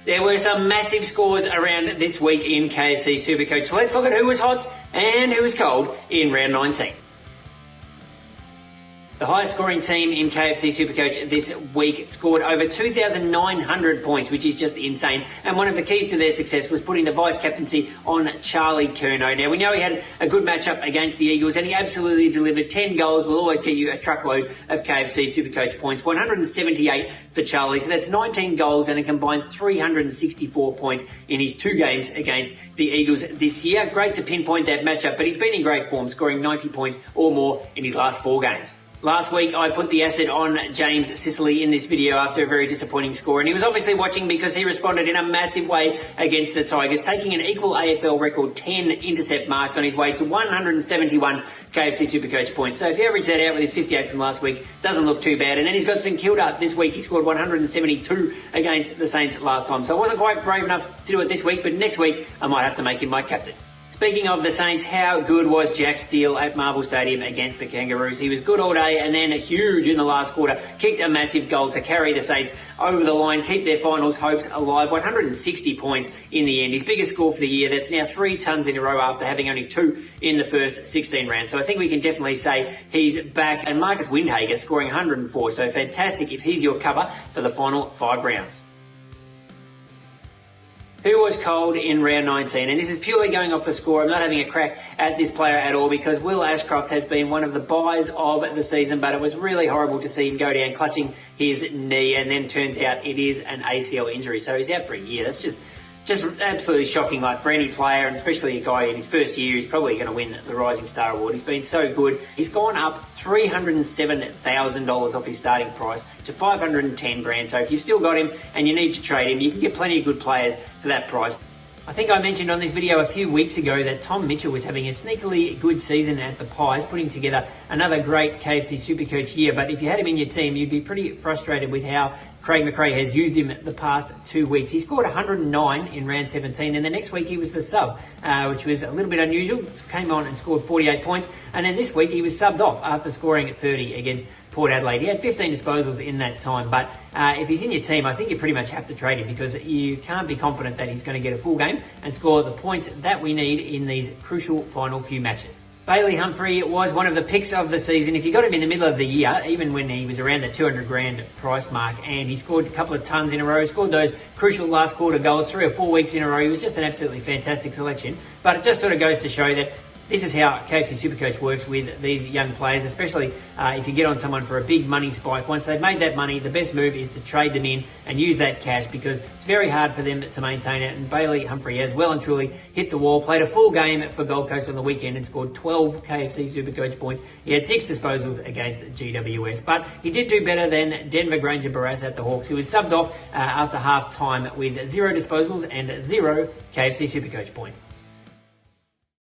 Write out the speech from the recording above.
There were some massive scores around this week in KFC SuperCoach. So let's look at who was hot and who was cold in round 19. The highest scoring team in KFC SuperCoach this week scored over 2,900 points, which is just insane. And one of the keys to their success was putting the vice-captaincy on Charlie Curnow. Now, we know he had a good matchup against the Eagles, and he absolutely delivered. 10 goals will always get you a truckload of KFC SuperCoach points. 178 for Charlie, so that's 19 goals and a combined 364 points in his 2 games against the Eagles this year. Great to pinpoint that matchup, but he's been in great form, scoring 90 points or more in his last 4 games. Last week, I put the acid on James Sicily in this video after a very disappointing score, and he was obviously watching because he responded in a massive way against the Tigers, taking an equal AFL record 10 intercept marks on his way to 171 KFC SuperCoach points. So if you average that out with his 58 from last week, doesn't look too bad. And then he's got St Kilda this week. He scored 172 against the Saints last time. So I wasn't quite brave enough to do it this week, but next week I might have to make him my captain. Speaking of the Saints, how good was Jack Steele at Marvel Stadium against the Kangaroos? He was good all day and then huge in the last quarter. Kicked a massive goal to carry the Saints over the line, keep their finals hopes alive. 160 points in the end. His biggest score for the year. That's now 3 tons in a row after having only 2 in the first 16 rounds. So I think we can definitely say he's back. And Marcus Windhager scoring 104. So fantastic if he's your cover for the final 5 rounds. Who was cold in round 19? And this is purely going off the score. I'm not having a crack at this player at all because Will Ashcroft has been one of the buys of the season, but it was really horrible to see him go down clutching his knee, and then turns out it is an ACL injury. So he's out for a year. That's just absolutely shocking, like for any player, and especially a guy in his first year who's probably going to win the Rising Star Award. He's been so good. He's gone up $307,000 off his starting price to $510,000. So if you've still got him and you need to trade him, you can get plenty of good players for that price. I think I mentioned on this video a few weeks ago that Tom Mitchell was having a sneakily good season at the Pies, putting together another great KFC SuperCoach year. But if you had him in your team, you'd be pretty frustrated with how Craig McRae has used him the past 2 weeks. He scored 109 in round 17, and the next week he was the sub, which was a little bit unusual. Came on and scored 48 points, and then this week he was subbed off after scoring 30 against Port Adelaide. He had 15 disposals in that time, but if he's in your team, I think you pretty much have to trade him because you can't be confident that he's going to get a full game and score the points that we need in these crucial final few matches. Bailey Humphrey was one of the picks of the season. If you got him in the middle of the year, even when he was around the 200 grand price mark, and he scored a couple of tons in a row, scored those crucial last quarter goals 3 or 4 weeks in a row, he was just an absolutely fantastic selection. But it just sort of goes to show that this is how KFC SuperCoach works with these young players, especially if you get on someone for a big money spike. Once they've made that money, the best move is to trade them in and use that cash because it's very hard for them to maintain it. And Bailey Humphrey has well and truly hit the wall, played a full game for Gold Coast on the weekend and scored 12 KFC SuperCoach points. He had 6 disposals against GWS, but he did do better than Denver Granger Barras at the Hawks, who was subbed off after half time with 0 disposals and 0 KFC SuperCoach points.